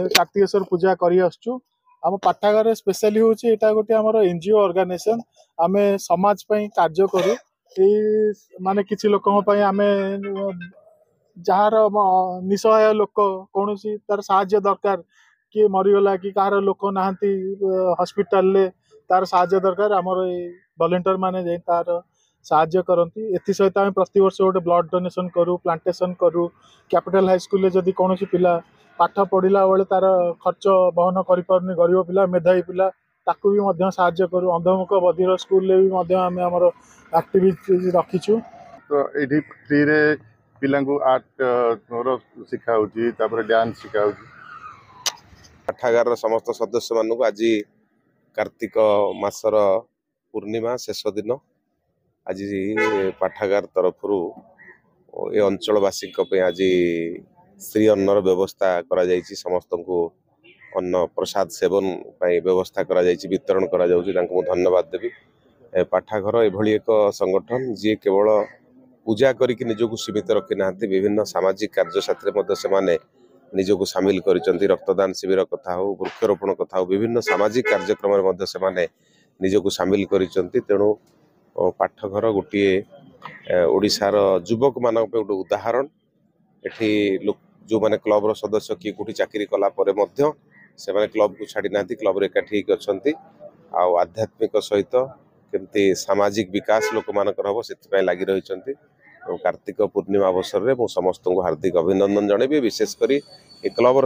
कार्तिकेश्वर पूजा करी आसचु आम पाठागार स्पेशली हूँ यहाँ गोटे आम एनजीओ ऑर्गेनाइजेशन आम समाज पई कार्य करू माने किसी लोक आम जार निसहाय लोक कौन तार साहाय्य दरकार किए मरीगला कि कहार लोक ना हस्पिटाल तार साहाय्य दरकार आमर वॉलंटियर माने तार साहाय्य करती एथि सहित आम प्रति वर्ष गोटे ब्लड डोनेशन करूँ प्लांटेशन करूँ कैपिटल हाई स्कूल जदि कौन पिला पाठ पढ़ला बेले तार खर्च बहन कर गरीब पिला मेधावी पिला ताकू भी मध्य साहाय्य करूँ अंधमुख बधिर स्कूल भी आम आमर एक्टिविटी रखीचु तो ये फ्री रे पिलांकु आर्ट शिखा डांस शिखा पाठागार समस्त सदस्य मानक आज कार्तिक मासर पूर्णिमा शेष दिन आज पाठागार तरफ ये अंचलवासी आज श्री अन्नर व्यवस्था करा जायछि समस्त को अन्न प्रसाद सेवन व्यवस्था करा जायछि वितरण करा जाउछि तांको धन्यवाद देवी पाठागार एभली एक संगठन जी केवल पूजा करिक निजको सीमित रखी ना विभिन्न सामाजिक कार्य साथी से निजको सामिल करिसंती रक्तदान शिविर कथा हो वृक्षरोपण कथा हो विभिन्न सामाजिक कार्यक्रम से निजको सामिल करिसंती तेणु पाठघर गोटे ओडिशार युवक मान गोटे उदाहरण एठी जो माने क्लब रो सदस्य किए कोठी चाकरी कला परे मध्य से माने क्लब को छाड़ी नांती क्लब रे एकाठी अछंती आ आध्यात्मिक सहित केमती सामाजिक विकास लोक मानकर हबो सेति लागि रहिसंती कार्तिक पूर्णिमा अवसर में समस्त को हार्दिक अभिनंदन जणेबी विशेषकर क्लब